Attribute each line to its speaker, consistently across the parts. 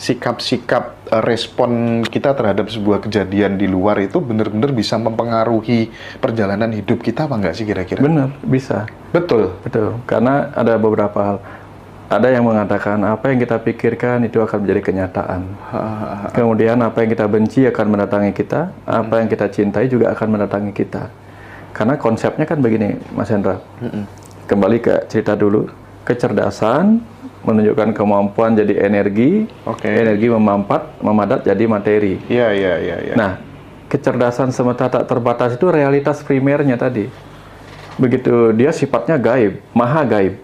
Speaker 1: sikap-sikap respon kita terhadap sebuah kejadian di luar itu benar-benar bisa mempengaruhi perjalanan hidup kita apa enggak sih kira-kira?
Speaker 2: Benar, bisa.
Speaker 1: Betul.
Speaker 2: Betul, karena ada beberapa hal. Ada yang mengatakan apa yang kita pikirkan itu akan menjadi kenyataan. Kemudian apa yang kita benci akan mendatangi kita, apa yang kita cintai juga akan mendatangi kita. Karena konsepnya kan begini, Mas Hendra. Kembali ke cerita dulu, kecerdasan menunjukkan kemampuan jadi energi, energi memadat jadi materi.
Speaker 1: Iya.
Speaker 2: Nah, kecerdasan semata tak terbatas itu realitas primernya tadi. Begitu dia sifatnya gaib, maha gaib.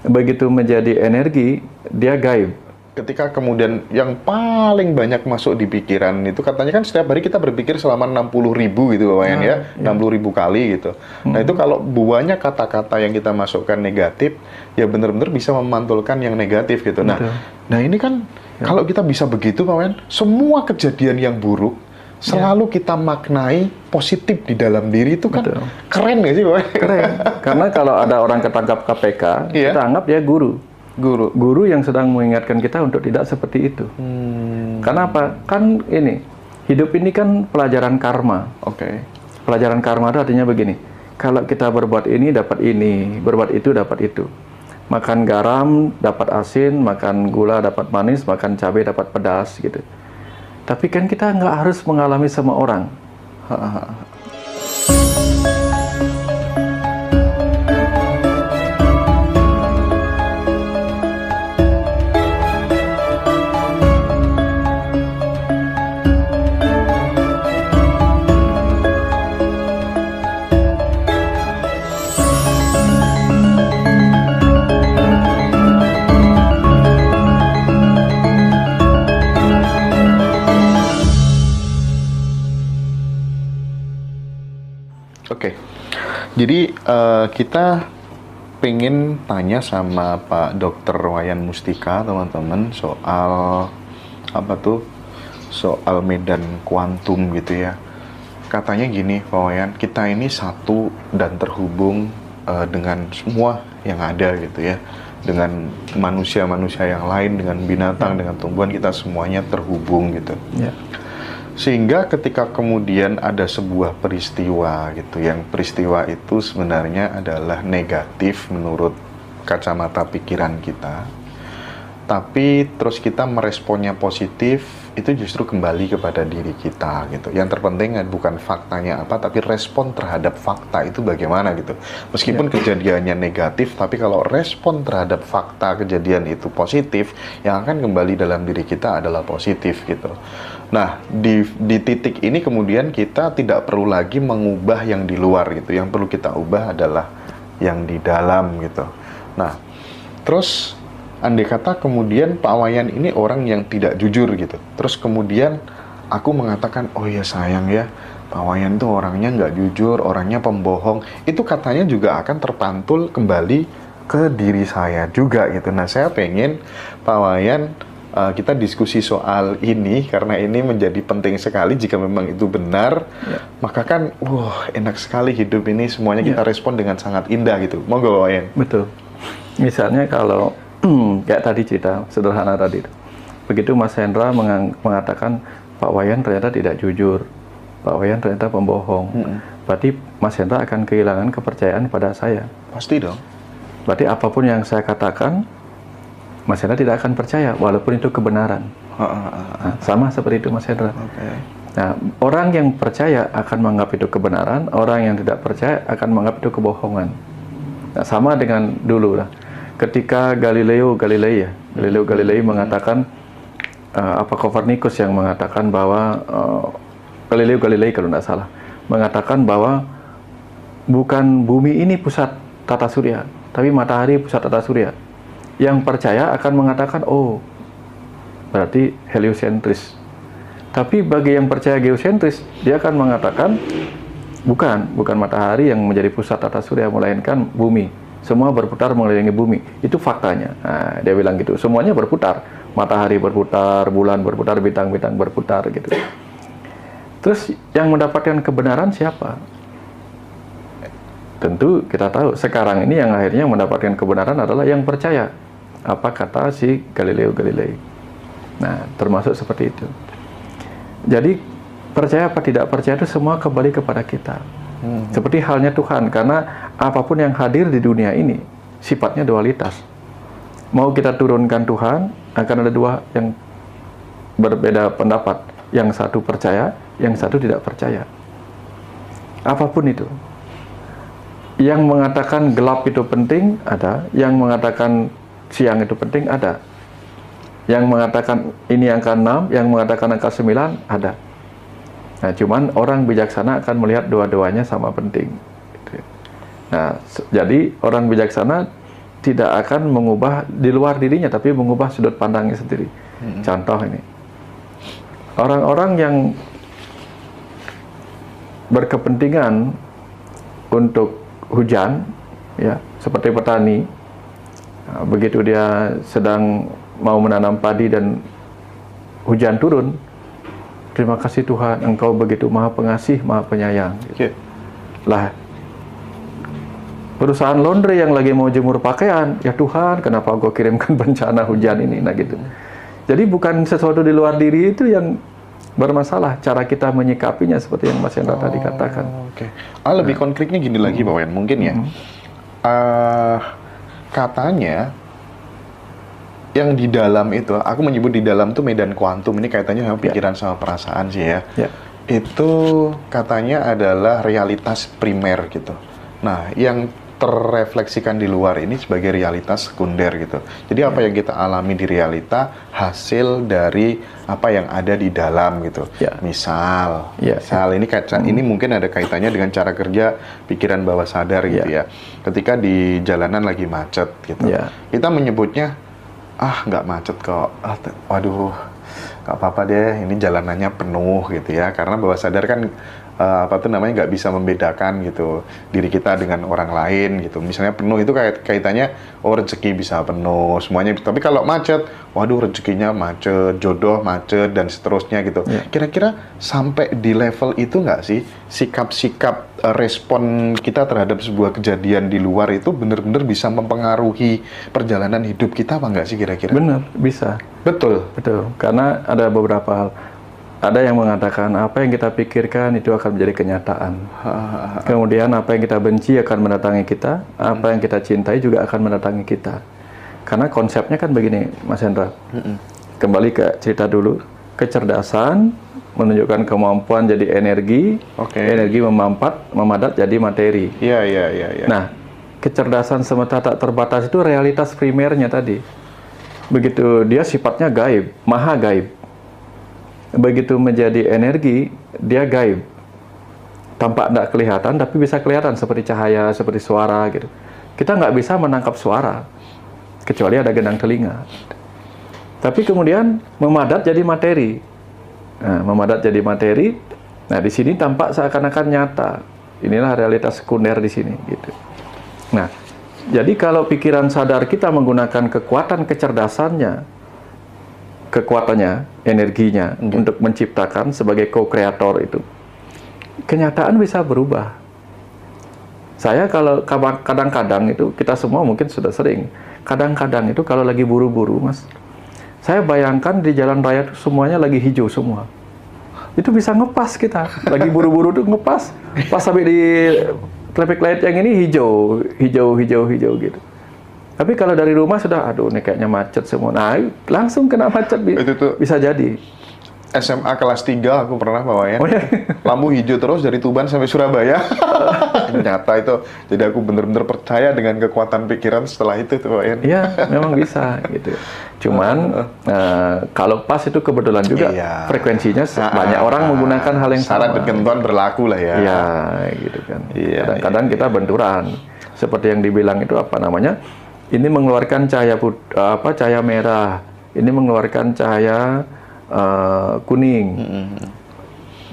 Speaker 2: Begitu menjadi energi, dia gaib.
Speaker 1: Ketika kemudian yang paling banyak masuk di pikiran itu katanya kan setiap hari kita berpikir selama 60.000 gitu Pak Wayan ya, 60.000 kali gitu. Nah itu kalau buahnya kata-kata yang kita masukkan negatif, ya benar-benar bisa memantulkan yang negatif gitu. Nah ini kan kalau kita bisa begitu Pak Wayan, semua kejadian yang buruk selalu kita maknai positif di dalam diri itu kan keren nggak sih Pak Wayan?
Speaker 2: Keren, karena kalau ada orang ketangkap KPK, kita anggap dia guru yang sedang mengingatkan kita untuk tidak seperti itu. Karena apa? Kan ini, hidup ini kan pelajaran karma. Pelajaran karma itu artinya begini, kalau kita berbuat ini, dapat ini, berbuat itu, dapat itu. Makan garam, dapat asin, makan gula, dapat manis, makan cabai, dapat pedas, gitu. Tapi kan kita nggak harus mengalami semua orang.
Speaker 1: Jadi kita pengen tanya sama Pak Dr. Wayan Mustika teman-teman soal soal medan kuantum gitu ya. Katanya gini Pak Wayan, kita ini satu dan terhubung dengan semua yang ada gitu ya, dengan manusia-manusia yang lain, dengan binatang, dengan tumbuhan, kita semuanya terhubung gitu. Sehingga ketika kemudian ada sebuah peristiwa gitu, yang peristiwa itu sebenarnya adalah negatif menurut kacamata pikiran kita, tapi terus kita meresponnya positif, itu justru kembali kepada diri kita gitu. Yang terpenting bukan faktanya apa, tapi respon terhadap fakta itu bagaimana gitu. Meskipun kejadiannya negatif, tapi kalau respon terhadap fakta kejadian itu positif, yang akan kembali dalam diri kita adalah positif gitu. Nah, di titik ini kemudian kita tidak perlu lagi mengubah yang di luar gitu. Yang perlu kita ubah adalah yang di dalam gitu. Nah, terus andai kata kemudian Pak Wayan ini orang yang tidak jujur gitu. Terus kemudian aku mengatakan, oh ya sayang ya, Pak Wayan itu orangnya nggak jujur, orangnya pembohong. Itu katanya juga akan terpantul kembali ke diri saya juga gitu. Nah, saya pengen Pak Wayan kita diskusi soal ini, karena ini menjadi penting sekali. Jika memang itu benar, maka kan enak sekali hidup ini, semuanya kita respon dengan sangat indah gitu. Monggo Wayan.
Speaker 2: Betul. Misalnya kalau kayak tadi cerita sederhana tadi, begitu Mas Hendra mengatakan Pak Wayan ternyata tidak jujur, Pak Wayan ternyata pembohong, berarti Mas Hendra akan kehilangan kepercayaan pada saya.
Speaker 1: Pasti dong.
Speaker 2: Berarti apapun yang saya katakan, Mas Hendra tidak akan percaya, walaupun itu kebenaran. Nah, sama seperti itu Mas Hendra. Nah, orang yang percaya akan menganggap itu kebenaran, orang yang tidak percaya akan menganggap itu kebohongan. Nah, sama dengan dulu lah. Ketika Galileo Galilei mengatakan, Copernicus yang mengatakan bahwa, Galileo Galilei kalau tidak salah, mengatakan bahwa bukan bumi ini pusat tata surya, tapi matahari pusat tata surya. Yang percaya akan mengatakan, oh, berarti heliosentris. Tapi bagi yang percaya geosentris, dia akan mengatakan, bukan matahari yang menjadi pusat tata surya, melainkan bumi. Semua berputar mengelilingi bumi. Itu faktanya. Nah, dia bilang gitu. Semuanya berputar. Matahari berputar, bulan berputar, bintang-bintang berputar gitu. Terus yang mendapatkan kebenaran siapa? Tentu kita tahu sekarang ini yang akhirnya mendapatkan kebenaran adalah yang percaya apa kata si Galileo Galilei. Nah, termasuk seperti itu. Jadi percaya apa tidak percaya itu semua kembali kepada kita. Seperti halnya Tuhan, karena apapun yang hadir di dunia ini sifatnya dualitas. Mau kita turunkan Tuhan, akan ada dua yang berbeda pendapat. Yang satu percaya, yang satu tidak percaya. Apapun itu. Yang mengatakan gelap itu penting, ada. Yang mengatakan siang itu penting, ada. Yang mengatakan ini angka 6, yang mengatakan angka 9, ada. Nah, cuman orang bijaksana akan melihat dua-duanya sama penting. Nah, jadi orang bijaksana tidak akan mengubah di luar dirinya, tapi mengubah sudut pandangnya sendiri. Contoh ini, orang-orang yang berkepentingan untuk hujan, ya, seperti petani, nah, begitu dia sedang mau menanam padi dan hujan turun, terima kasih Tuhan, Engkau begitu maha pengasih, maha penyayang. Lah, perusahaan laundry yang lagi mau jemur pakaian, ya Tuhan, kenapa Engkau kirimkan bencana hujan ini? Nah gitu. Jadi bukan sesuatu di luar diri itu yang bermasalah, cara kita menyikapinya seperti yang Mas Hendra tadi katakan.
Speaker 1: Lebih konkretnya gini lagi, Pak Wayan, mungkin ya. Katanya yang di dalam itu, aku menyebut di dalam tuh medan kuantum, ini kaitannya sama pikiran sama perasaan sih ya. Itu katanya adalah realitas primer gitu. Nah, yang terrefleksikan di luar ini sebagai realitas sekunder gitu. Jadi apa yang kita alami di realita hasil dari apa yang ada di dalam gitu. Misal ini mungkin ada kaitannya dengan cara kerja pikiran bawah sadar gitu ya. Ketika di jalanan lagi macet gitu. Kita menyebutnya nggak macet kok. Waduh, nggak apa-apa deh, ini jalanannya penuh gitu ya. Karena bawah sadar kan nggak bisa membedakan gitu diri kita dengan orang lain gitu. Misalnya penuh itu kaitannya rezeki bisa penuh semuanya. Tapi kalau macet, waduh rezekinya macet, jodoh macet dan seterusnya gitu. Kira-kira sampai di level itu nggak sih sikap-sikap respon kita terhadap sebuah kejadian di luar itu benar-benar bisa mempengaruhi perjalanan hidup kita apa nggak sih kira-kira?
Speaker 2: Benar, bisa. Betul. Karena ada beberapa hal. Ada yang mengatakan apa yang kita pikirkan itu akan menjadi kenyataan. Kemudian apa yang kita benci akan mendatangi kita, apa yang kita cintai juga akan mendatangi kita. Karena konsepnya kan begini, Mas Hendra. Kembali ke cerita dulu, kecerdasan menunjukkan kemampuan jadi energi, energi memadat jadi materi. Nah, kecerdasan semata tak terbatas itu realitas primernya tadi. Begitu dia sifatnya gaib, maha gaib. Begitu menjadi energi, dia gaib. Tampak tidak kelihatan, tapi bisa kelihatan seperti cahaya, seperti suara gitu. Kita nggak bisa menangkap suara, kecuali ada gendang telinga. Tapi kemudian memadat jadi materi. Nah, memadat jadi materi. Nah, di sini tampak seakan-akan nyata. Inilah realitas sekunder di sini gitu. Nah, jadi kalau pikiran sadar kita menggunakan kekuatan kecerdasannya, energinya untuk menciptakan sebagai co-kreator itu, kenyataan bisa berubah. Saya kalau kadang-kadang itu, kita semua mungkin sudah sering, kadang-kadang itu kalau lagi buru-buru, Mas, saya bayangkan di jalan raya itu semuanya lagi hijau semua. Itu bisa ngepas kita, lagi buru-buru tuh ngepas, pas sampai di traffic light yang ini hijau gitu. Tapi kalau dari rumah sudah, aduh ini kayaknya macet semua. Nah, langsung kena macet. Bisa jadi.
Speaker 1: SMA kelas 3 aku pernah bawain. Lampu hijau terus dari Tuban sampai Surabaya. Nyata itu. Jadi aku benar-benar percaya dengan kekuatan pikiran setelah itu tuh, Pak.
Speaker 2: Iya, memang bisa gitu. Cuman kalau pas itu kebetulan juga frekuensinya banyak orang menggunakan hal yang sama.
Speaker 1: Syarat dan ketentuan berlaku lah ya.
Speaker 2: Iya, gitu kan. Kadang-kadang kita benturan. Seperti yang dibilang itu apa namanya? Ini mengeluarkan cahaya merah, ini mengeluarkan cahaya kuning.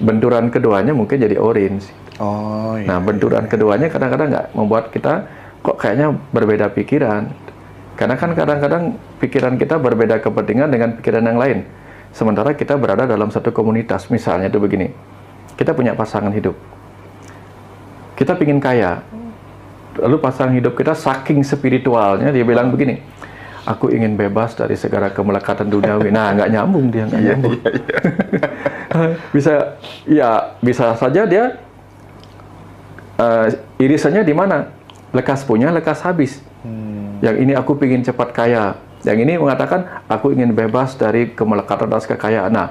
Speaker 2: Benturan keduanya mungkin jadi orange. Nah, benturan keduanya kadang-kadang nggak membuat kita kok kayaknya berbeda pikiran. Karena kan kadang-kadang pikiran kita berbeda kepentingan dengan pikiran yang lain. Sementara kita berada dalam satu komunitas, misalnya itu begini. Kita punya pasangan hidup. Kita pingin kaya. Lalu pasangan hidup kita saking spiritualnya, dia bilang begini, aku ingin bebas dari segala kemelekatan duniawi. Nah, nggak nyambung dia, nggak nyambung. Bisa saja dia irisannya di mana? Lekas punya, lekas habis. Yang ini aku ingin cepat kaya. Yang ini mengatakan aku ingin bebas dari kemelekatan dan kekayaan. Nah,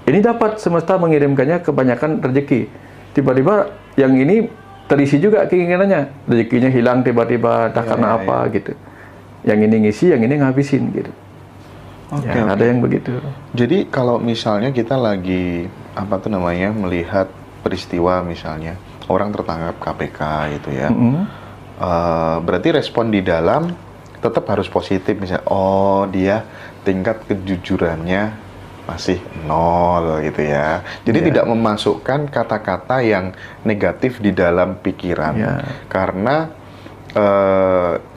Speaker 2: ini dapat semesta mengirimkannya kebanyakan rezeki. Tiba-tiba yang ini terisi juga keinginannya. Rezekinya hilang tiba-tiba, entah karena apa gitu. Yang ini ngisi, yang ini ngabisin gitu. Ada yang begitu.
Speaker 1: Jadi kalau misalnya kita lagi melihat peristiwa misalnya orang tertangkap KPK gitu ya, berarti respon di dalam tetap harus positif misalnya. Oh, dia tingkat kejujurannya masih 0 gitu ya. Jadi tidak memasukkan kata-kata yang negatif di dalam pikiran, karena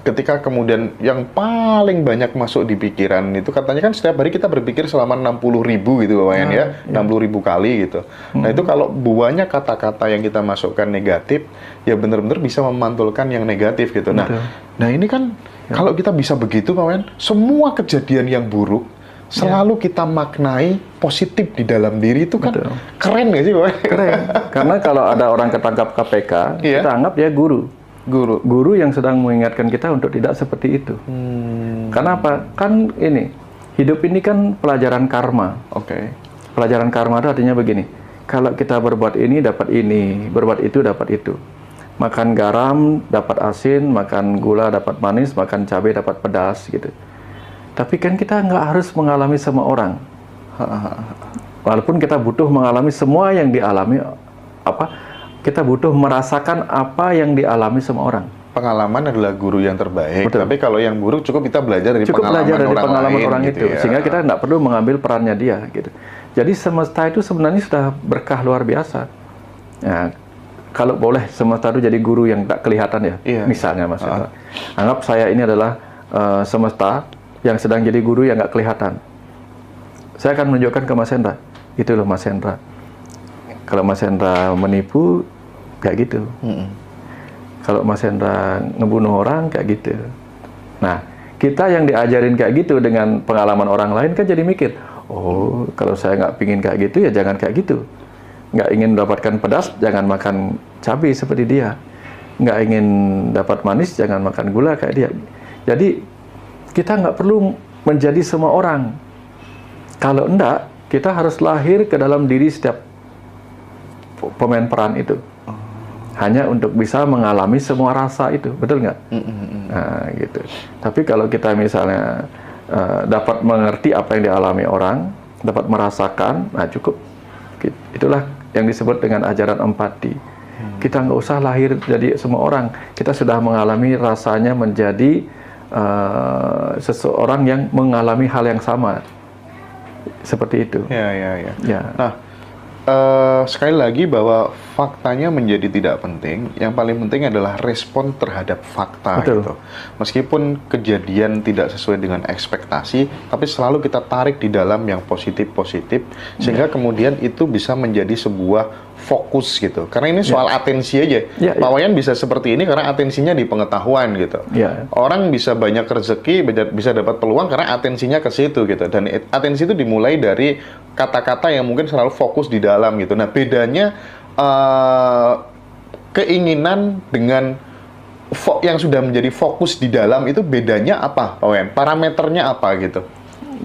Speaker 1: ketika kemudian yang paling banyak masuk di pikiran itu katanya kan setiap hari kita berpikir selama 60.000 gitu Pak Wayan, 60.000 kali gitu. Nah itu kalau buahnya kata-kata yang kita masukkan negatif, ya benar-benar bisa memantulkan yang negatif gitu. Nah ini kan kalau kita bisa begitu Pak Wayan, semua kejadian yang buruk selalu kita maknai positif di dalam diri itu kan keren nggak sih Pak Wayan?
Speaker 2: Keren. Karena kalau ada orang ketangkap KPK, kita anggap dia guru yang sedang mengingatkan kita untuk tidak seperti itu. Karena apa? Kan ini, hidup ini kan pelajaran karma. Pelajaran karma itu artinya begini, kalau kita berbuat ini dapat ini, berbuat itu dapat itu. Makan garam dapat asin, makan gula dapat manis, makan cabai dapat pedas gitu. Tapi kan kita nggak harus mengalami semua orang. Walaupun kita butuh mengalami semua yang dialami kita butuh merasakan apa yang dialami semua orang. Pengalaman adalah guru yang terbaik. Tapi kalau yang buruk cukup kita belajar dari pengalaman orang
Speaker 1: gitu
Speaker 2: itu. Sehingga kita tidak perlu mengambil perannya dia. Gitu. Jadi semesta itu sebenarnya sudah berkah luar biasa. Ya, kalau boleh semesta itu jadi guru yang tak kelihatan ya. Misalnya Mas Hendra. Anggap saya ini adalah semesta yang sedang jadi guru yang nggak kelihatan. Saya akan menunjukkan ke Mas Hendra. Itu loh Mas Hendra. Kalau Mas Hendra menipu, kayak gitu. Kalau Mas Hendra ngebunuh orang, kayak gitu. Nah, kita yang diajarin kayak gitu dengan pengalaman orang lain kan jadi mikir, oh, kalau saya nggak pingin kayak gitu, ya jangan kayak gitu. Nggak ingin mendapatkan pedas, jangan makan cabai seperti dia. Nggak ingin dapat manis, jangan makan gula kayak dia. Jadi, kita nggak perlu menjadi semua orang. Kalau enggak, kita harus lahir ke dalam diri setiap pemain peran itu. Hanya untuk bisa mengalami semua rasa itu, betul nggak? Nah, gitu. Tapi kalau kita misalnya dapat mengerti apa yang dialami orang, dapat merasakan, nah cukup. Itulah yang disebut dengan ajaran empati. Kita nggak usah lahir jadi semua orang. Kita sudah mengalami rasanya menjadi seseorang yang mengalami hal yang sama. Seperti itu.
Speaker 1: Ya. Nah, sekali lagi bahwa faktanya menjadi tidak penting. Yang paling penting adalah respon terhadap fakta. Gitu. Meskipun kejadian tidak sesuai dengan ekspektasi, tapi selalu kita tarik di dalam yang positif-positif, sehingga kemudian itu bisa menjadi sebuah fokus gitu. Karena ini soal atensi aja. Pak Wayan bisa seperti ini karena atensinya di pengetahuan gitu. Orang bisa banyak rezeki, bisa dapat peluang karena atensinya ke situ gitu. Dan atensi itu dimulai dari kata-kata yang mungkin selalu fokus di dalam gitu. Nah, bedanya keinginan dengan yang sudah menjadi fokus di dalam itu bedanya apa, Pak Wayan? Parameternya apa gitu?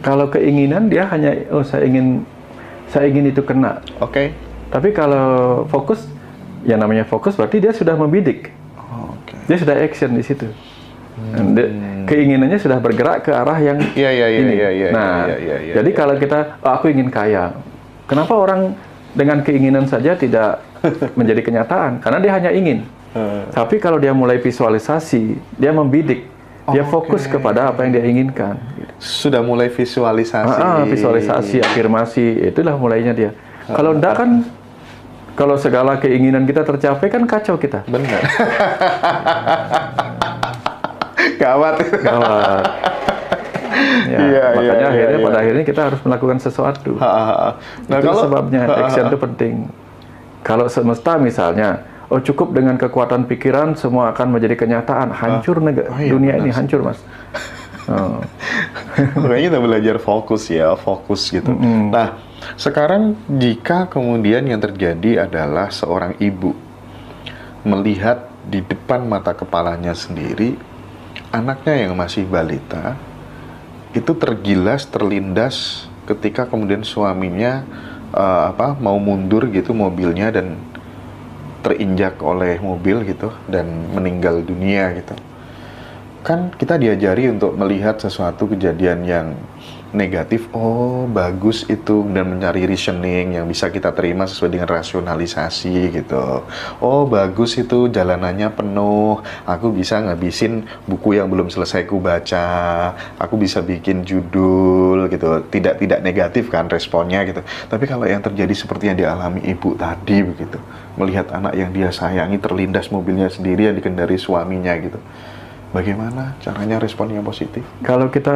Speaker 2: Kalau keinginan dia hanya saya ingin itu kena. Tapi kalau fokus, yang namanya fokus berarti dia sudah membidik. Dia sudah action di situ. Keinginannya sudah bergerak ke arah yang ini. Jadi kalau kita, aku ingin kaya. Kenapa orang dengan keinginan saja tidak menjadi kenyataan? Karena dia hanya ingin. Tapi kalau dia mulai visualisasi, dia membidik. Dia fokus kepada apa yang dia inginkan.
Speaker 1: Sudah mulai visualisasi.
Speaker 2: Visualisasi, afirmasi, itulah mulainya dia. Kalau enggak kan, kalau segala keinginan kita tercapai kan kacau kita.
Speaker 1: Benar. Gawat.
Speaker 2: Makanya pada akhirnya kita harus melakukan sesuatu. Nah, itu sebabnya action itu penting. Kalau semesta misalnya, cukup dengan kekuatan pikiran semua akan menjadi kenyataan. Hancur dunia ini hancur, Mas. Oh.
Speaker 1: Makanya kita belajar fokus ya, fokus gitu. Nah, sekarang jika kemudian yang terjadi adalah seorang ibu melihat di depan mata kepalanya sendiri anaknya yang masih balita itu tergilas, terlindas ketika kemudian suaminya mau mundur gitu mobilnya dan terinjak oleh mobil gitu dan meninggal dunia gitu. Kan kita diajari untuk melihat sesuatu kejadian yang negatif, oh bagus itu, dan mencari reasoning yang bisa kita terima sesuai dengan rasionalisasi gitu. Oh bagus itu, jalanannya penuh, aku bisa ngabisin buku yang belum selesai ku baca, aku bisa bikin judul gitu. Tidak negatif kan responnya gitu. Tapi kalau yang terjadi seperti yang dialami ibu tadi begitu, melihat anak yang dia sayangi terlindas mobilnya sendiri yang dikendari suaminya gitu. Bagaimana caranya respon yang positif?
Speaker 2: Kalau kita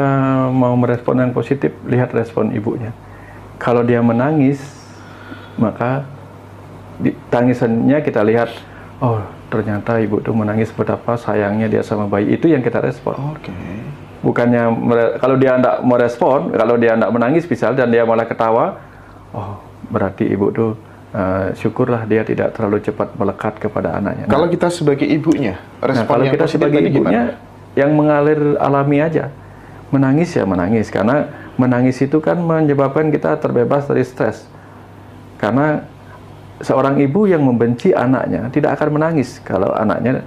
Speaker 2: mau merespon yang positif, lihat respon ibunya. Kalau dia menangis, maka tangisannya kita lihat, oh ternyata ibu itu menangis betapa sayangnya dia sama bayi. Itu yang kita respon. Bukannya kalau dia tidak merespon, kalau dia tidak menangis misal dan dia malah ketawa, oh berarti ibu itu syukurlah dia tidak terlalu cepat melekat kepada anaknya.
Speaker 1: Kalau kita sebagai ibunya, respon
Speaker 2: kalau kita sebagai ibunya yang mengalir alami aja, menangis ya menangis, karena menangis itu kan menyebabkan kita terbebas dari stres. Karena seorang ibu yang membenci anaknya tidak akan menangis kalau anaknya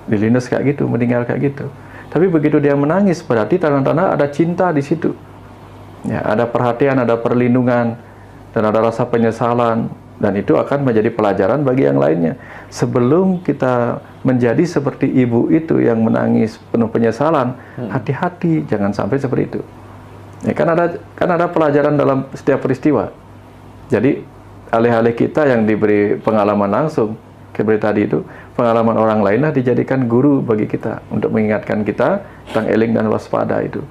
Speaker 2: dilindas kayak gitu, meninggal kayak gitu. Tapi begitu dia menangis, berarti tanda-tanda ada cinta di situ. Ya, ada perhatian, ada perlindungan, dan ada rasa penyesalan, dan itu akan menjadi pelajaran bagi yang lainnya. Sebelum kita menjadi seperti ibu itu yang menangis penuh penyesalan, hati-hati jangan sampai seperti itu. Ya, kan ada pelajaran dalam setiap peristiwa. Jadi alih-alih kita yang diberi pengalaman langsung seperti tadi itu, pengalaman orang lainlah dijadikan guru bagi kita untuk mengingatkan kita tentang eling dan waspada itu.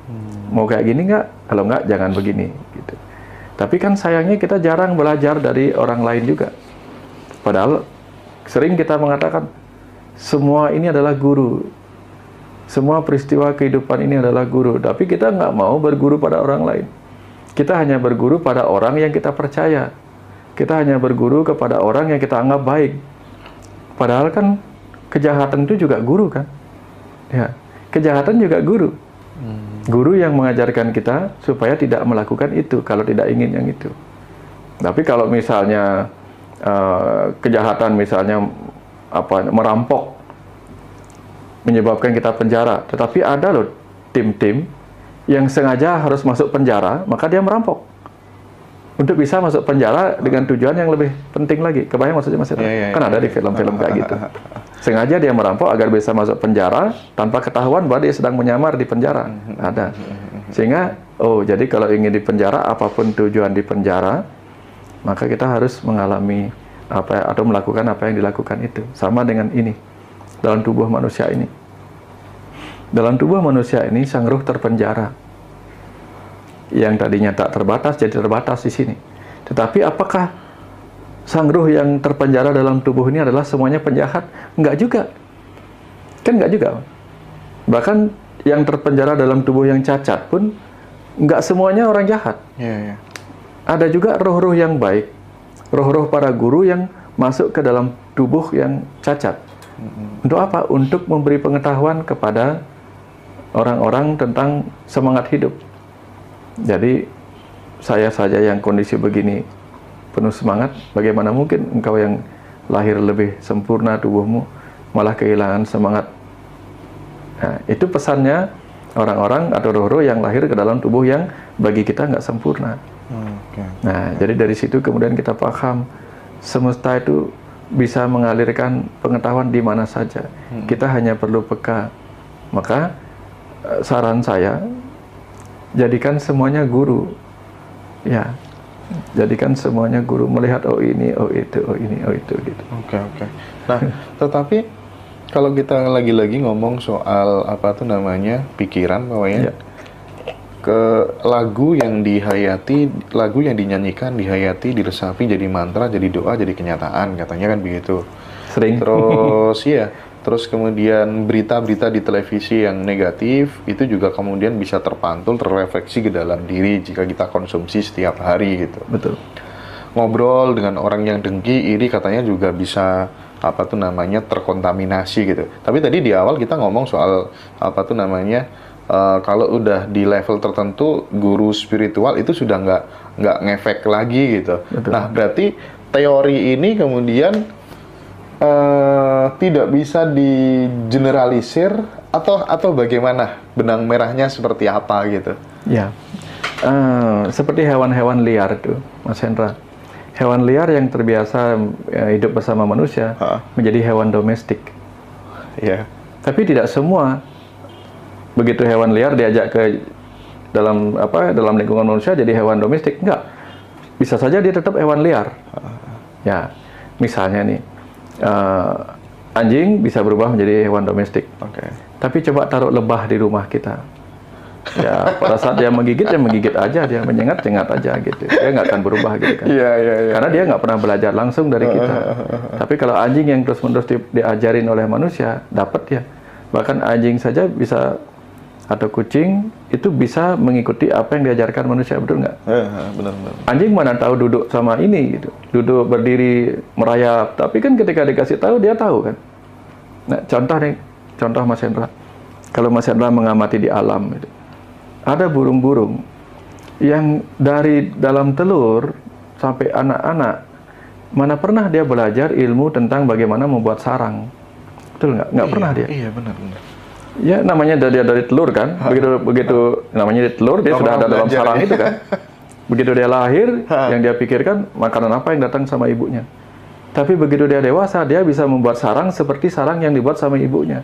Speaker 2: Mau kayak gini nggak? Kalau nggak jangan begini gitu. Tapi kan sayangnya kita jarang belajar dari orang lain juga. Padahal sering kita mengatakan, semua ini adalah guru. Semua peristiwa kehidupan ini adalah guru. Tapi kita nggak mau berguru pada orang lain. Kita hanya berguru pada orang yang kita percaya. Kita hanya berguru kepada orang yang kita anggap baik. Padahal kan kejahatan itu juga guru kan. Ya, kejahatan juga guru. Guru yang mengajarkan kita supaya tidak melakukan itu kalau tidak ingin yang itu. Tapi kalau misalnya kejahatan misalnya merampok menyebabkan kita penjara, tetapi ada loh tim-tim yang sengaja harus masuk penjara, maka dia merampok untuk bisa masuk penjara dengan tujuan yang lebih penting lagi. Kebayang maksudnya Mas? Kan ada di film-film kayak gitu. Sengaja dia merampok agar bisa masuk penjara tanpa ketahuan bahwa dia sedang menyamar di penjara. Ada. Sehingga, jadi kalau ingin di penjara, apapun tujuan di penjara, maka kita harus mengalami atau melakukan apa yang dilakukan itu. Sama dengan ini, dalam tubuh manusia ini. Dalam tubuh manusia ini, sang ruh terpenjara. Yang tadinya tak terbatas, jadi terbatas di sini. Tetapi apakah sang ruh yang terpenjara dalam tubuh ini adalah semuanya penjahat? Enggak juga. Kan enggak juga. Bahkan yang terpenjara dalam tubuh yang cacat pun enggak semuanya orang jahat. Ada juga roh-roh yang baik. Roh-roh para guru yang masuk ke dalam tubuh yang cacat. Untuk apa? Untuk memberi pengetahuan kepada orang-orang tentang semangat hidup. Jadi saya saja yang kondisi begini penuh semangat, bagaimana mungkin engkau yang lahir lebih sempurna tubuhmu malah kehilangan semangat. Nah, itu pesannya orang-orang atau roh-roh yang lahir ke dalam tubuh yang bagi kita nggak sempurna. Nah, jadi dari situ kemudian kita paham semesta itu bisa mengalirkan pengetahuan di mana saja. Kita hanya perlu peka. Maka saran saya, jadikan semuanya guru. Ya, jadikan semuanya guru, melihat oh ini, oh itu, oh ini, oh itu gitu.
Speaker 1: Oke. Nah, tetapi kalau kita lagi-lagi ngomong soal pikiran, pokoknya ke lagu yang dihayati, lagu yang dinyanyikan, dihayati, diresapi jadi mantra, jadi doa, jadi kenyataan, katanya kan begitu.
Speaker 2: Sering.
Speaker 1: Terus Terus kemudian berita-berita di televisi yang negatif itu juga kemudian bisa terpantul, terrefleksi ke dalam diri jika kita konsumsi setiap hari gitu.
Speaker 2: Betul.
Speaker 1: Ngobrol dengan orang yang dengki, iri katanya juga bisa apa tuh namanya terkontaminasi gitu. Tapi tadi di awal kita ngomong soal apa tuh namanya kalau udah di level tertentu guru spiritual itu sudah nggak ngefek lagi gitu.
Speaker 2: Betul.
Speaker 1: Nah berarti teori ini kemudian tidak bisa digeneralisir atau bagaimana, benang merahnya seperti apa gitu?
Speaker 2: Ya, seperti hewan-hewan liar itu, Mas Hendra. Hewan liar yang terbiasa hidup bersama manusia menjadi hewan domestik.
Speaker 1: Ya.
Speaker 2: Tapi tidak semua begitu hewan liar diajak ke dalam lingkungan manusia jadi hewan domestik. Enggak. Bisa saja dia tetap hewan liar. Ya, misalnya nih anjing bisa berubah menjadi hewan domestik. Tapi coba taruh lebah di rumah kita. Ya, pada saat dia menggigit, ya menggigit aja, dia menyengat-sengat aja gitu. Dia nggak akan berubah gitu kan. Karena dia nggak pernah belajar langsung dari kita. Tapi kalau anjing yang terus-menerus diajarin oleh manusia, dapat ya. Bahkan anjing saja bisa, atau kucing, itu bisa mengikuti apa yang diajarkan manusia, betul nggak?
Speaker 1: Benar-benar.
Speaker 2: Anjing mana tahu duduk sama ini gitu. Duduk, berdiri, merayap. Tapi kan ketika dikasih tahu, dia tahu kan. Nah, contoh Mas Hendra. Kalau Mas Hendra mengamati di alam gitu. Ada burung-burung yang dari dalam telur sampai anak-anak, mana pernah dia belajar ilmu tentang bagaimana membuat sarang. Betul nggak? Nggak pernah dia.
Speaker 1: Iya, benar-benar.
Speaker 2: Ya, namanya dia dari telur kan. Begitu namanya di telur, dia sudah ada dalam sarang itu kan. Begitu dia lahir, yang dia pikirkan makanan apa yang datang sama ibunya. Tapi begitu dia dewasa, dia bisa membuat sarang seperti sarang yang dibuat sama ibunya.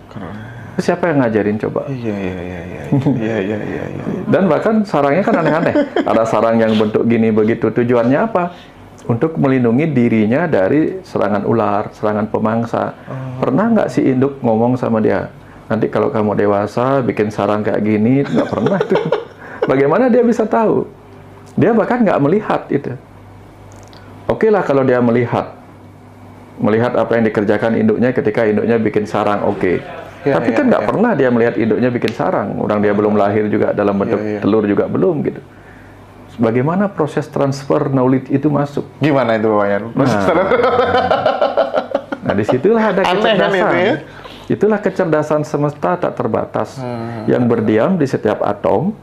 Speaker 2: Terus siapa yang ngajarin coba?
Speaker 1: Iya.
Speaker 2: Dan bahkan sarangnya kan aneh-aneh. Ada sarang yang bentuk gini begitu. Tujuannya apa? Untuk melindungi dirinya dari serangan ular, serangan pemangsa. Pernah nggak si induk ngomong sama dia? Nanti kalau kamu dewasa bikin sarang kayak gini, nggak pernah itu. Bagaimana dia bisa tahu? Dia bahkan nggak melihat itu. Oke lah kalau dia melihat apa yang dikerjakan induknya ketika induknya bikin sarang, oke. Tapi kan nggak pernah dia melihat induknya bikin sarang. Orang dia belum lahir juga dalam bentuk telur juga belum gitu. Bagaimana proses transfer knowledge itu masuk?
Speaker 1: Gimana itu Pak Yan?
Speaker 2: Nah disitulah ada kecerdasan.
Speaker 1: Kan itu, ya?
Speaker 2: Itulah kecerdasan semesta tak terbatas yang berdiam di setiap atom,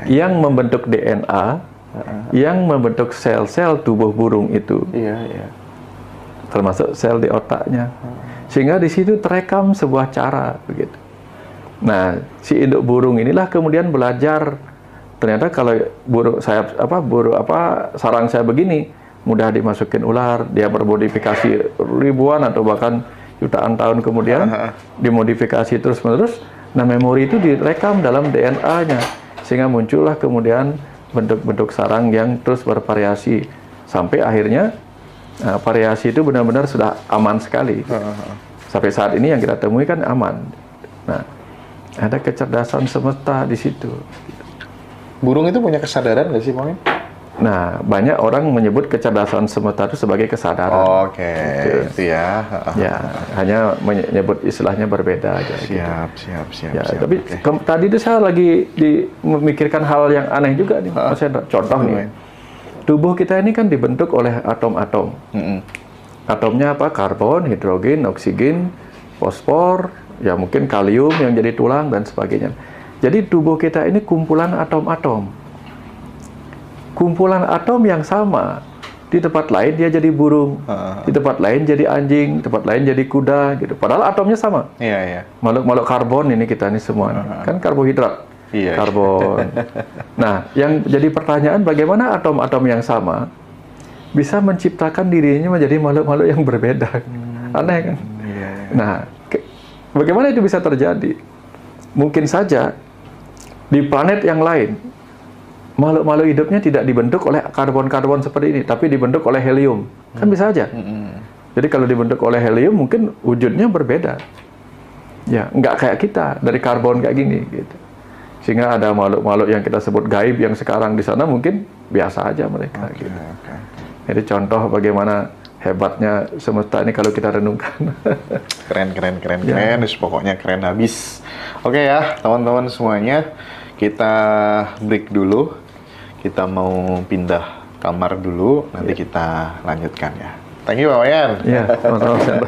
Speaker 2: yang membentuk DNA, yang membentuk sel-sel tubuh burung itu, termasuk sel di otaknya. Sehingga di situ terekam sebuah cara begitu. Nah, si induk burung inilah kemudian belajar. Ternyata kalau sarang saya begini, mudah dimasukin ular, dia bermodifikasi ribuan atau bahkan jutaan tahun kemudian dimodifikasi terus-menerus. Nah, memori itu direkam dalam DNA-nya sehingga muncullah kemudian bentuk-bentuk sarang yang terus bervariasi sampai akhirnya variasi itu benar-benar sudah aman sekali. Sampai saat ini yang kita temui kan aman. Nah, ada kecerdasan semesta di situ.
Speaker 1: Burung itu punya kesadaran nggak sih, Bang?
Speaker 2: Nah, banyak orang menyebut kecerdasan semesta itu sebagai kesadaran.
Speaker 1: Itu ya.
Speaker 2: Ya, hanya menyebut istilahnya berbeda aja.
Speaker 1: Siap.
Speaker 2: Tapi tadi itu saya lagi memikirkan hal yang aneh juga nih, Mas Hendra. Contoh nih, tubuh kita ini kan dibentuk oleh atom-atom. Atomnya apa? Karbon, hidrogen, oksigen, fosfor, ya mungkin kalium yang jadi tulang dan sebagainya. Jadi tubuh kita ini kumpulan atom-atom. Kumpulan atom yang sama. Di tempat lain dia jadi burung, di tempat lain jadi anjing, di tempat lain jadi kuda gitu. Padahal atomnya sama. Makhluk-makhluk karbon ini kita ini semua. Kan karbohidrat. Karbon. Nah, yang jadi pertanyaan bagaimana atom-atom yang sama bisa menciptakan dirinya menjadi makhluk-makhluk yang berbeda. Aneh kan? Nah, bagaimana itu bisa terjadi? Mungkin saja di planet yang lain makhluk-makhluk hidupnya tidak dibentuk oleh karbon-karbon seperti ini, tapi dibentuk oleh helium. Kan bisa aja. Jadi kalau dibentuk oleh helium mungkin wujudnya berbeda. Ya, nggak kayak kita dari karbon kayak gini gitu. Sehingga ada makhluk-makhluk yang kita sebut gaib yang sekarang di sana mungkin biasa aja mereka gitu. Jadi contoh bagaimana hebatnya semesta ini kalau kita renungkan.
Speaker 1: Keren. Terus pokoknya keren habis. Oke ya, teman-teman semuanya, kita break dulu. Kita mau pindah kamar dulu, nanti kita lanjutkan ya. Thank you, Pak Wayan.
Speaker 2: Iya, sama-sama.